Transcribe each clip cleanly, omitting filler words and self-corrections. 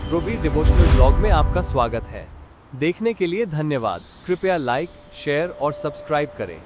प्रोबी devotional blog में आपका स्वागत है। देखने के लिए धन्यवाद। कृपया लाइक, शेयर और सब्सक्राइब करें।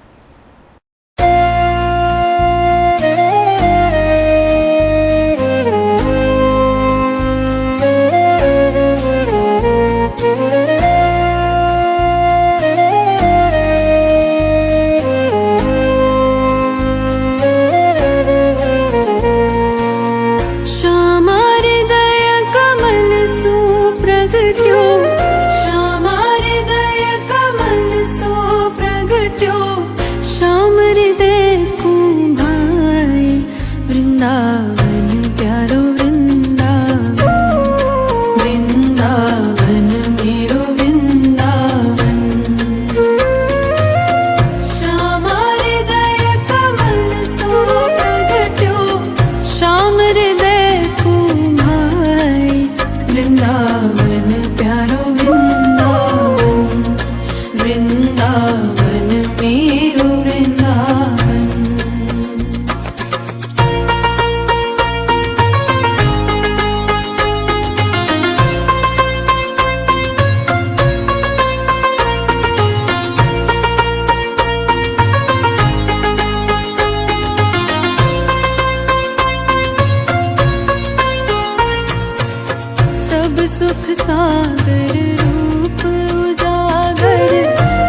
सुख सागर रूप उजागर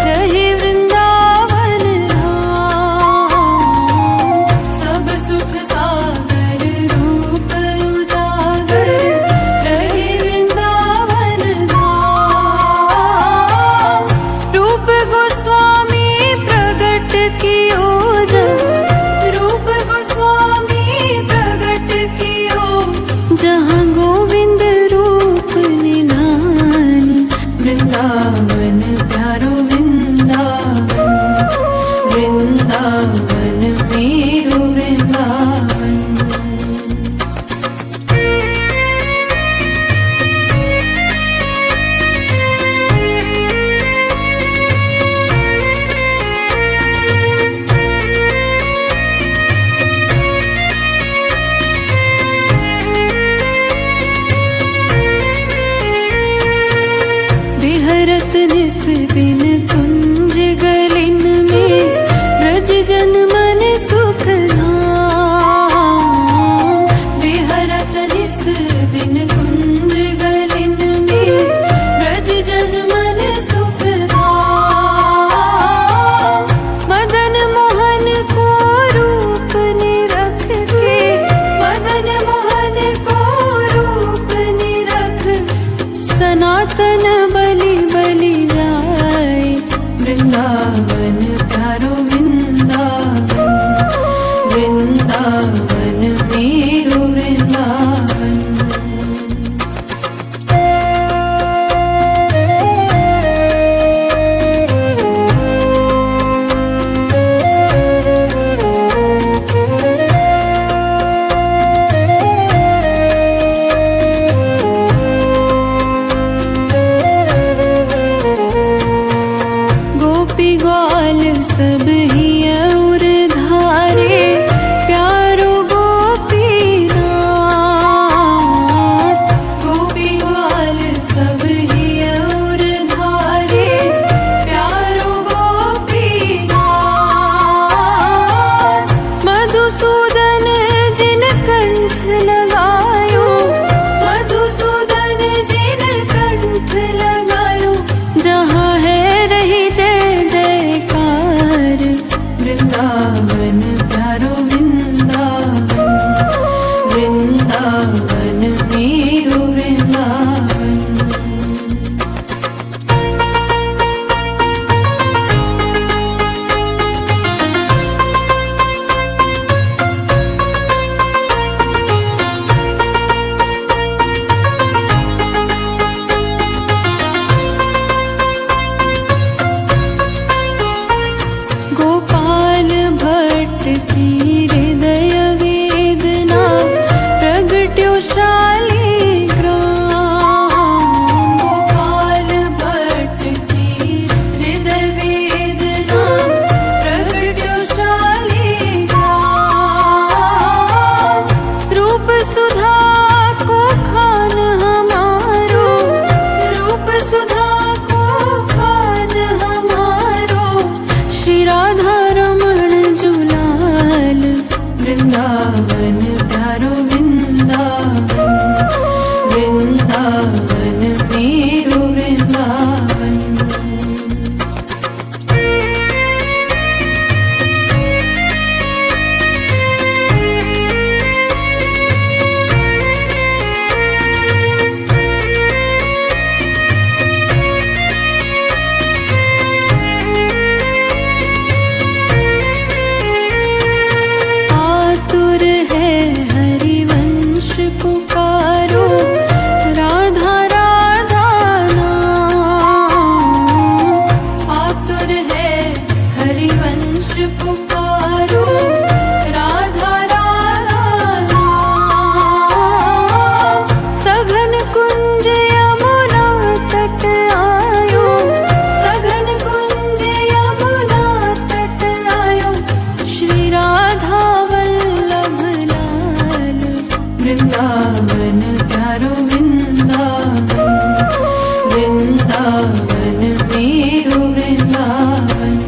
रहे वृंदावन धाम। सब सुख सागर रूप उजागर रहे वृंदावन धाम। रूप गोस्वामी प्रगट कियो रूप गोस्वामी प्रगट कियो जहाँ गोविंद वृंदावन प्यारो वृंदावन, वृंदावन मेरो वृंदावन। विहरत निस दिन कुंज गलिन में ब्रज जन मन सुख धाम। विहरत निस दिन कुंज गलिन में ब्रज जन मन सुख धाम। मदन मोहन को रूप निरख के मदन मोहन को रूप निरख सनातन बलि बलि जाए वृंदावन प्यारो वृंदावन, वृंदावन मेरो वृंदावन। ग्वाल सब ही और धारे प्यारो गोपीनाथ। गोपी ग्वाल सब ही और धारे प्यारो गोपीनाथ। मधुसूदन जिन कंठ लगायो मधुसूदन जिन कंठ लगायो जहाँ है रही वृंदावन प्यारो वृंदावन, वृंदावन मेरो वृंदावन। गोपाल भट्ट की हृदय वेदना प्रगट्यो वृंदावन प्यारो वृंदावन, वृंदावन मेरो वृंदावन।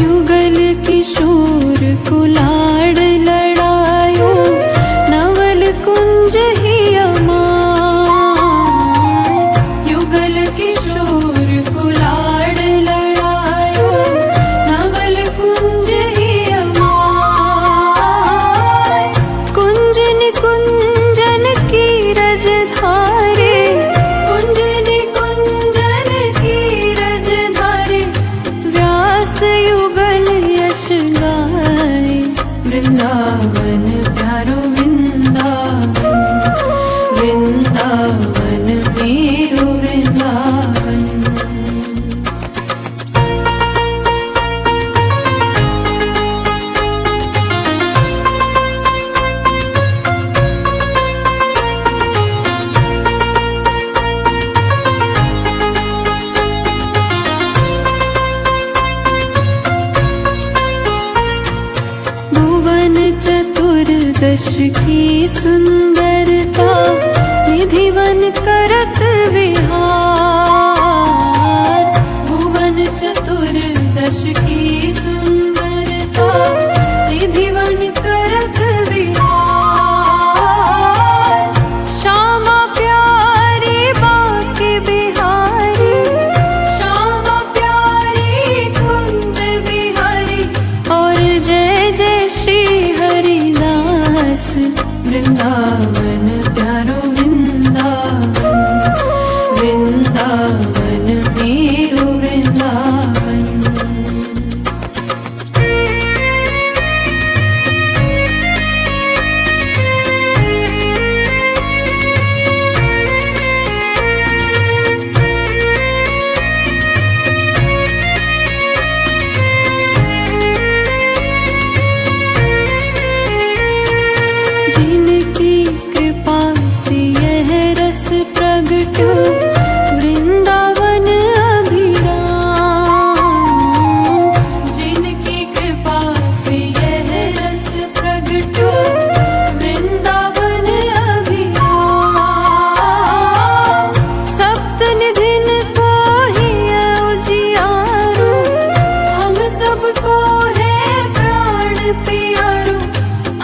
युगल किशोर कुलाड़ लड़ायो, नवल कुंज ही अमाय। युगल किशोर कुलाड़ लड़ायो, नवल कुंज ही अमाय। कुंज निकुंजन की रजधारे, कुंज निकुंजन की रजधारे, व्यास युगल यश गाए। वृंदावन प्यारो वृंदावन, वृंदावन मेरो वृंदावन। भुवन चतुर्दश की सुंदरता, निधिवन करत विहार। भुवन चतुर्दश की सुंदरता, निधिवन करत विहार। श्यामा प्यारी बाके बिहारी, श्यामा प्यारी कुंज बिहारी, और जय जय श्री हरिदास। वृंदावन प्यारो वृंदावन, वृंदावन मेरो वृंदावन। जिनकी कृपा से यह रस प्रगट्यो, वृंदावन अभिराम। जिनकी कृपा से यह रस प्रगट्यो, वृंदावन अभिराम। सप्त निधिन को ही उजियारो, हम सबको है प्राण प्यारो।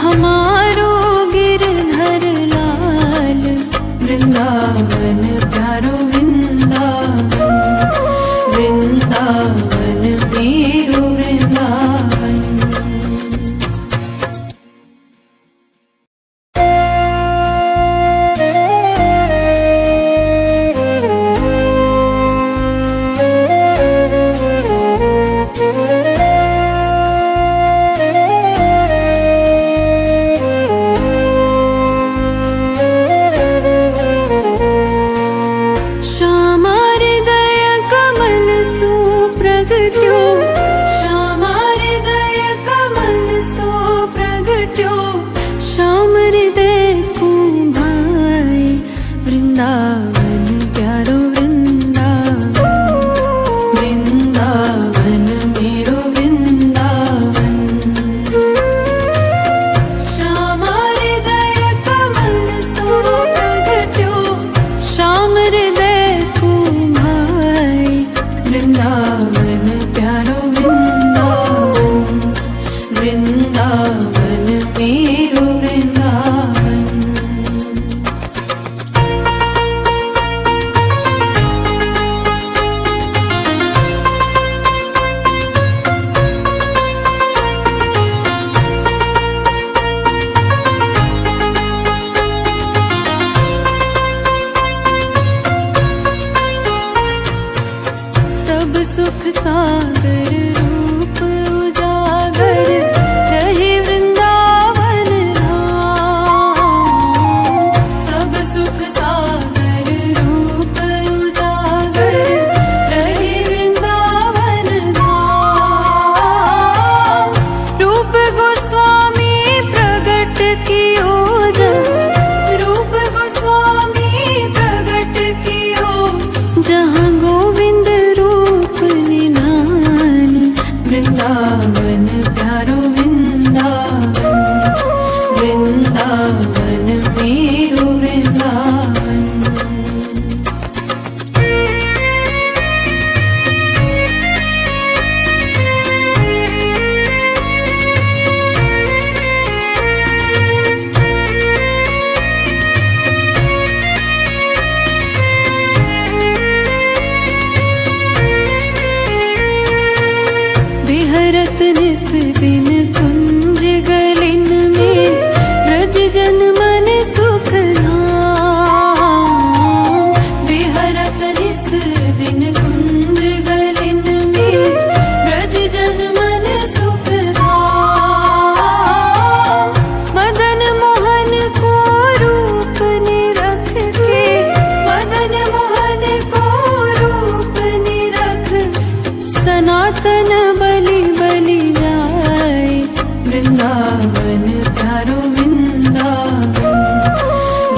हमारो गिरधर लाल, वृंदावन प्यारो वृंदावन, वृंदावन मेरो वृंदावन। श्यामा हृदय कमल सु प्रगट्यो, श्यामा हृदय कमल सु प्रगट्यो। श्याम हृदय को भाई, वृंदावन प्यारो वृंदावन, वृंदावन मेरो वृंदावन। श्यामा हृदय कमल सु प्रगट्यो, श्याम हृदय को भाई, वृंदावन प्यारो वृंदावन, वृंदावन मेरो वृंदावन। सब सुख सागर रूप उजागर, रहे वृंदावन प्यारो वृंदावन, वृंदावन मेरो वृंदावन। बिहरत निस दिन कुंज गलिन में, ब्रज जन मन सुख धाम। बिहरत निस दिन कुंज गलिन में, ब्रज जन मन सुख धाम। मदन मोहन को रूप निरख के, मदन मोहन को रूप निरख, सनातन बलि बलि जाए। वृंदावन प्यारो वृंदावन,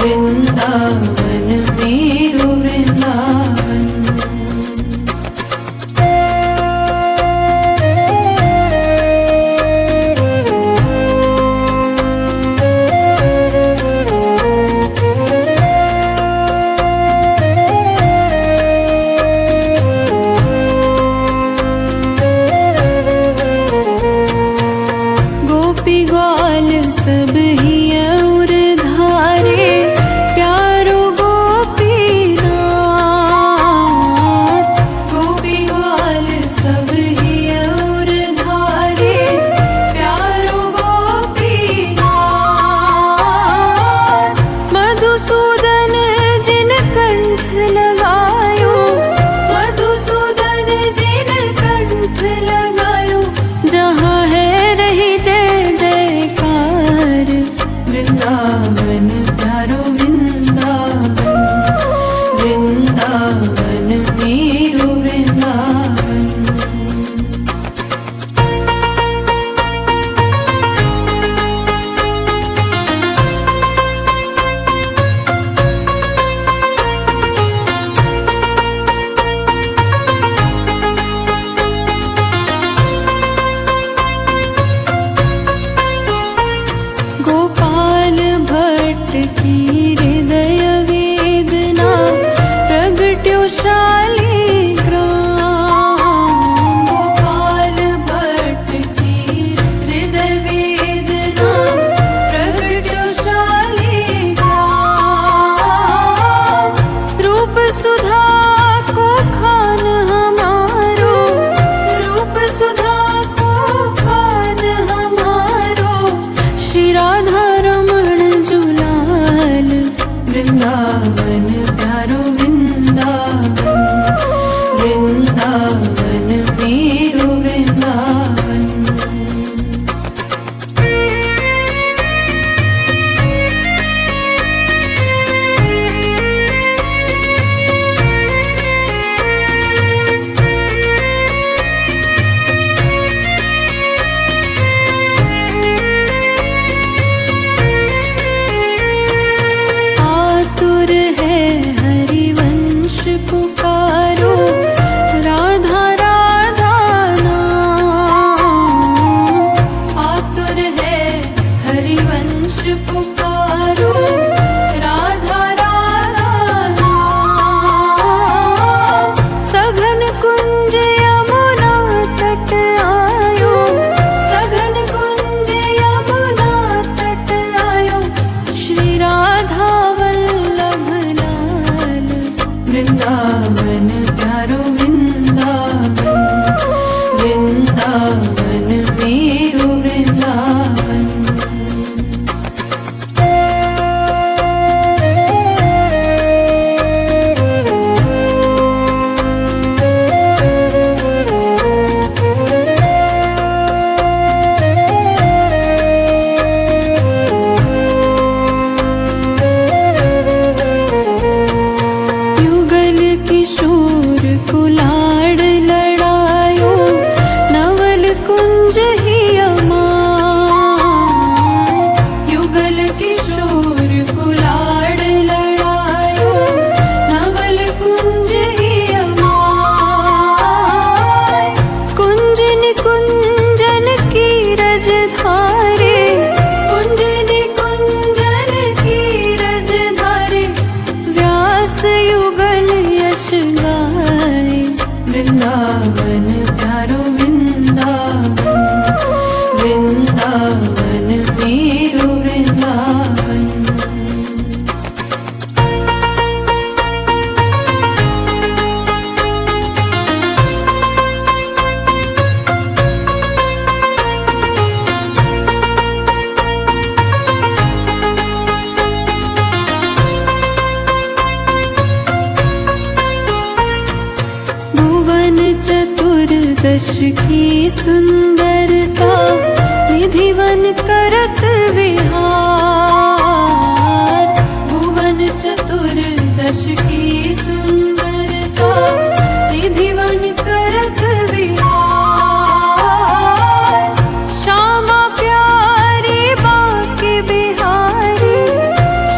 वृंदावन मेरो वृंदावन। गोपी ग्वाल सब ही और धारे, प्यारो गोपीनाथ। गोपी ग्वाल सब ही और धारे, प्यारो गोपीनाथ। मधुसूदन जिन कंठ लगायो, मधुसूदन जिन कंठ लगायो, जहाँ है रही जय जयकार। वृंदावन प्यारो वृंदावन, वृंदावन मेरो वृंदावन। गोपाल भट्ट की हृदय वेदना, प्रगट्यो शालिग्राम। गोपाल भट्ट की हृदय वेदना, प्रगट्यो शालिग्राम। रूप सुधा को खान हमारो, रूप सुधा को खान हमारो, श्री राधा रमण जुलाल। वृंदावन प्यारो वृंदावन, वृंदावन मेरो वृंदावन। आतुर है वृंदावन मेरो वृंदावन। चतुर्दश की सुंदरता निधिवन करत विहार। भुवन चतुर्दश की सुंदरता निधिवन करत विहार। श्यामा प्यारी बाके बिहारी,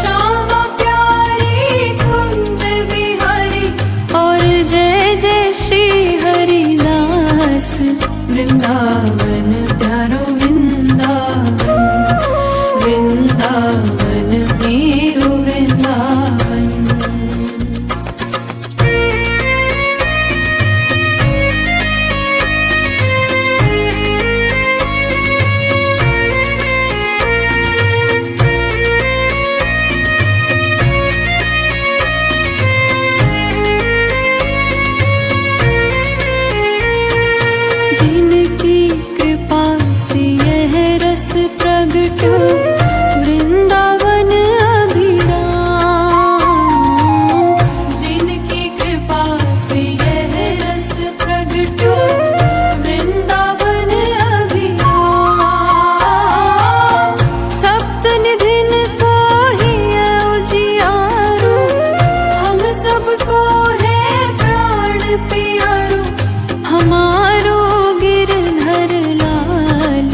श्यामा प्यारी कुंज बिहारी। और जय जय श्री हरिदास वृंदावन प्यारो वृंदावन। वृंदावन मेरो वृंदावन। जिनकी कृपा से यह रस प्रगट वृंदावन अभिराम। जिनकी कृपा से यह रस प्रगट वृंदावन अभिराम। सप्त निधिन को ही उजियारो, हम सबको है प्राण प्यारो। हमारो गिरधर लाल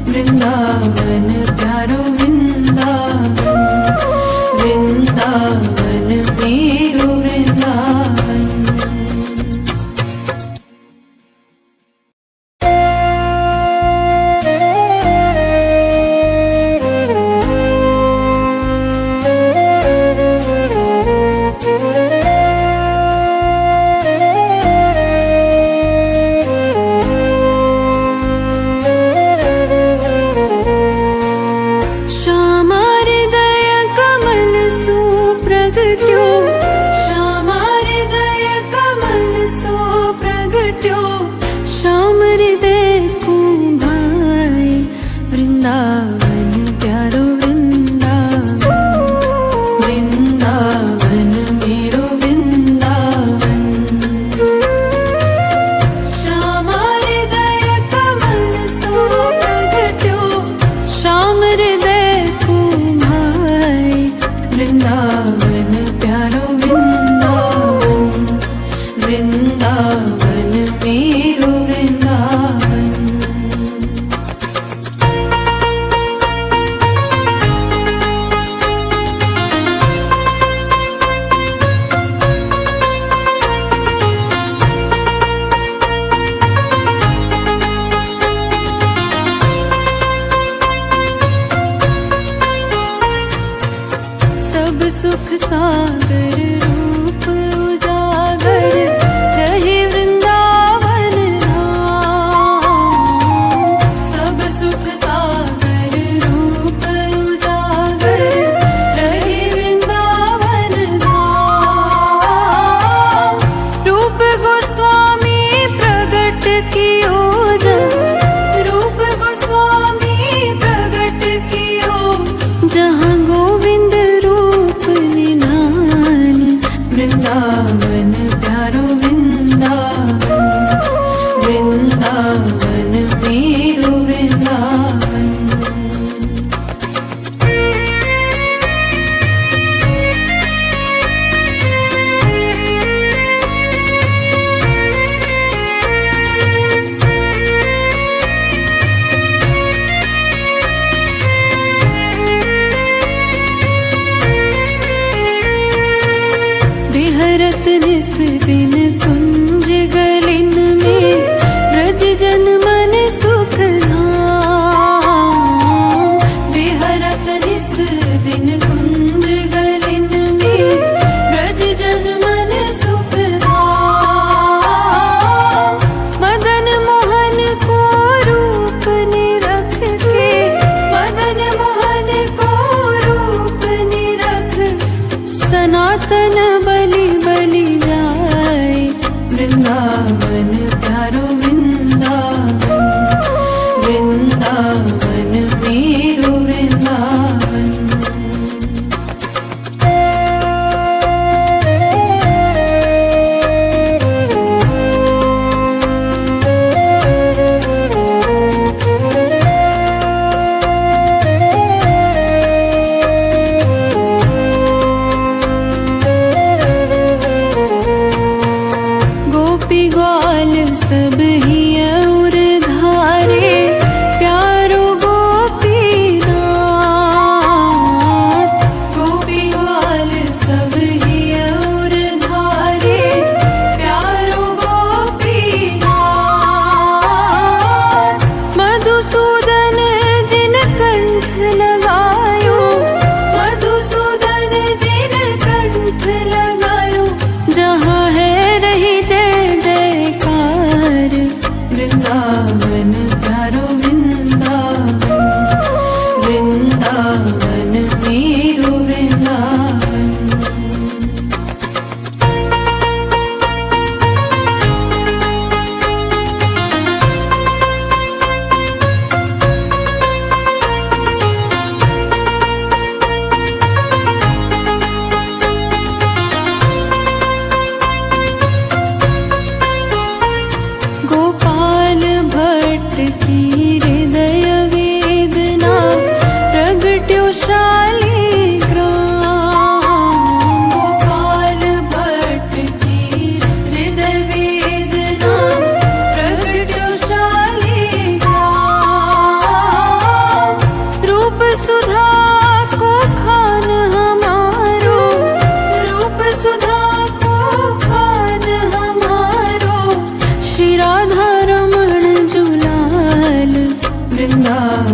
वृंदावन प्यारो वृंदावन। वृंदावन मेरो वृंदावन। श्यामा हृदय कमल सुप्रगट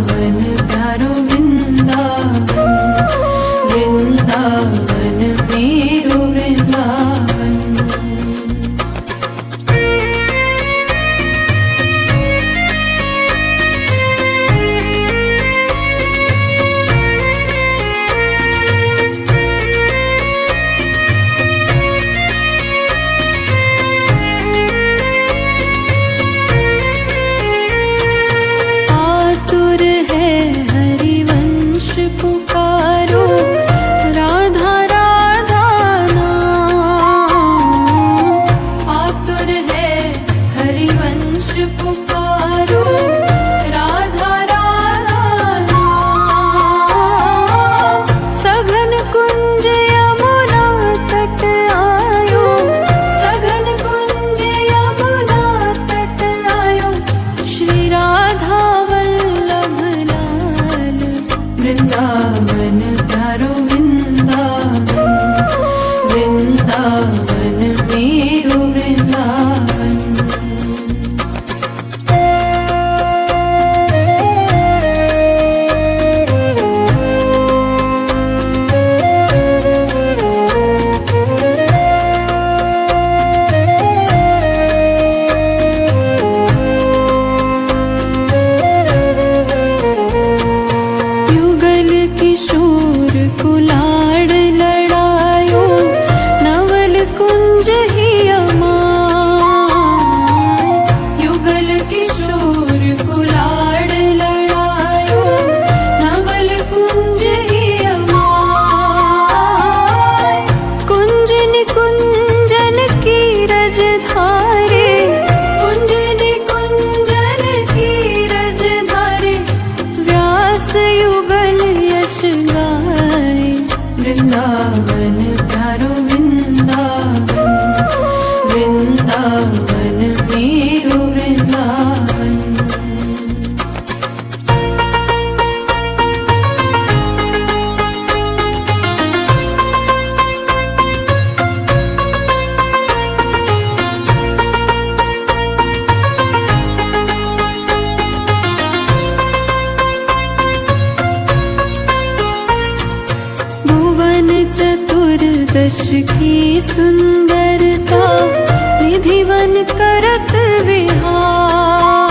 वृंदावन प्यारो वृंदावन, वृंदावन मेरो वृंदावन। आतुर है हरिवंश पुकारो, राधा राधा नाम। आतुर है हरिवंश पुकारो, राधा राधा नाम। सघन कुंज यमुना तट आयो, सघन कुंज यमुना तट आयो। श्री राधा वल्लभ लाल, वृंदावन प्यारो वृंदावन, वृंदावन मेरो वृंदावन। युगल किशोर कुलाड़ लड़ायो, नवल कुंज ही अमाय। युगल किशोर कुलाड़ लड़ायो, नवल कुंज ही अमाय। कुंज निकुंजन की रज धारे, कुंज निकुंजन की रज धारे। व्यास युगल यश गाए, वृंदावन प्यारो वृंदावन, वृंदावन मेरो वृंदावन। भुवन चतुर्दश की सुंदरता, निधिवन करत विहार।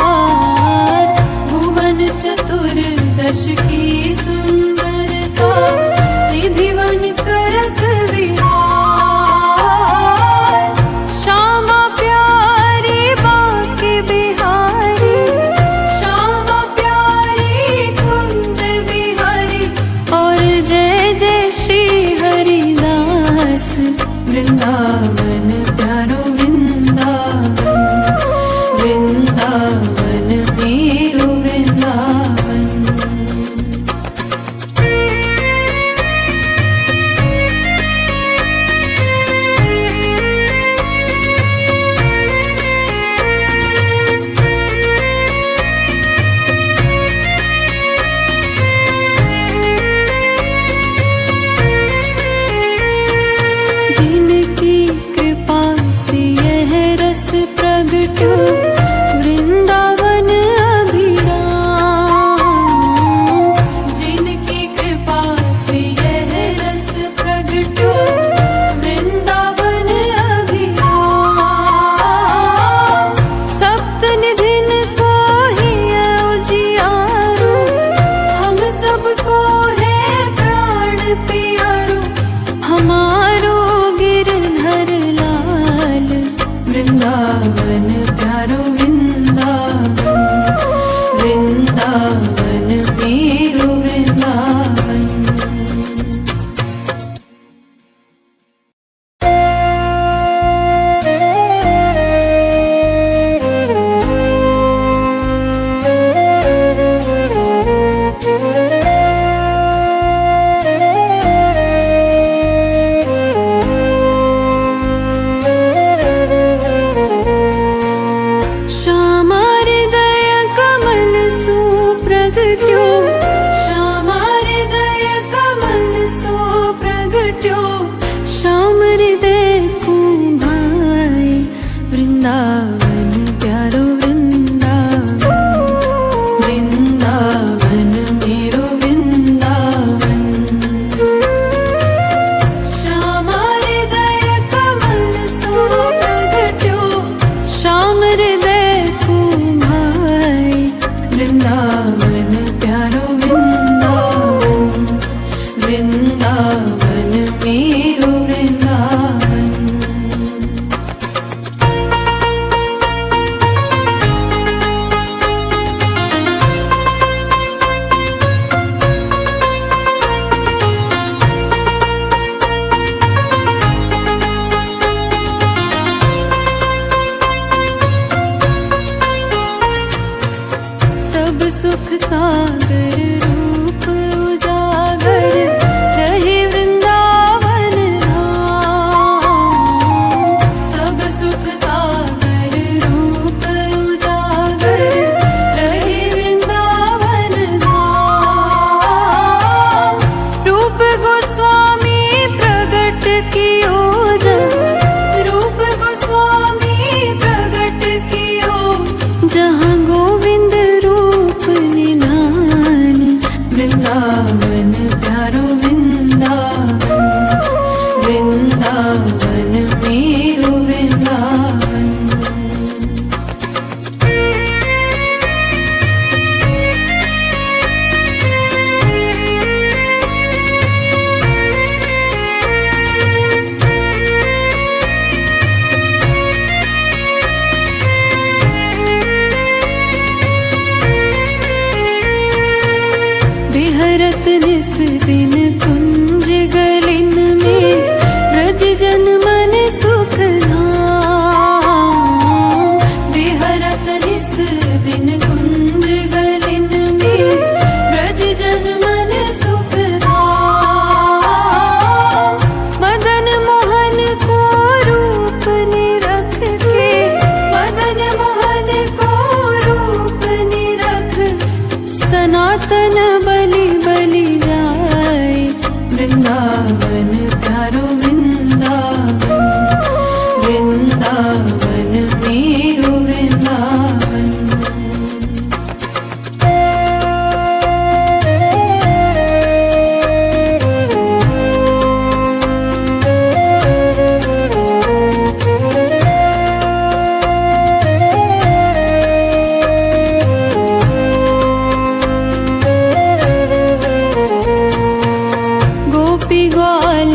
भुवन चतुर्दश की सुंदरता, निधिवन करत विहार। श्यामा प्यारी बाके बिहारी, श्यामा प्यारी कुंज बिहारी। और जय जय श्री हरिदास, वृंदावन प्यारो वृंदावन, वृंदावन मेरो वृंदावन। जिनकी कृपा से यह रस प्रगटो, वृंदावन अभिराम। जिनकी कृपा से यह रस प्रगटो, वृंदावन अभिराम। सप्त निधिन को ही उजियारो, हम सबको है प्राण प्यारो। हमारो गिरधर लाल, वृंदावन प्यारो वृंदावन, वृंदावन मेरो वृंदावन। श्यामा हृदय कमल सुप्रगट्यो, श्यामा हृदय कमल सुप्रगट्यो। श्याम हृदय को भाए, वृंदावन प्यारो वृंदावन, वृंदावन सागर रूप उजागर रहे वृंदावन धाम। सब सुख सागर रूप उजागर रहे वृंदावन धाम। रूप गोस्वामी प्रगट कियो रूप गोस्वामी प्रगट कियो जहाँ गोविंद रूप निधान। वृंदावन प्यारो वृंदावन, वृंदावन मेरो वृंदावन। बिहरत निस दिन कुंज गलिन में ब्रज जन मन सुख धाम। बिहरत निस दिन कुंज गलिन में ब्रज जन मन सुख धाम। मदन मोहन को रूप निरख के, मदन मोहन को रूप निरख सनातन बलि बलि जाए। वृंदावन प्यारो वृंदावन, वृंदावन मेरो वृंदावन। गोपी ग्वाल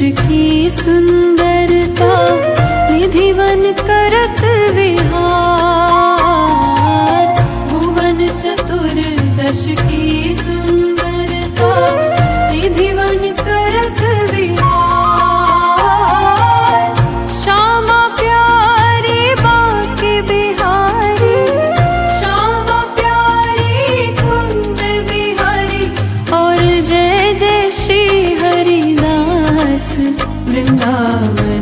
की सुंदरता निधिवन करत विहार। भुवन चतुर्दश की सुंदरता निधिवन करत विहार। श्यामा प्यारी बाके बिहारी, श्यामा प्यारी कुंज बिहारी। और जय जय श्री हरिदास वृंदावन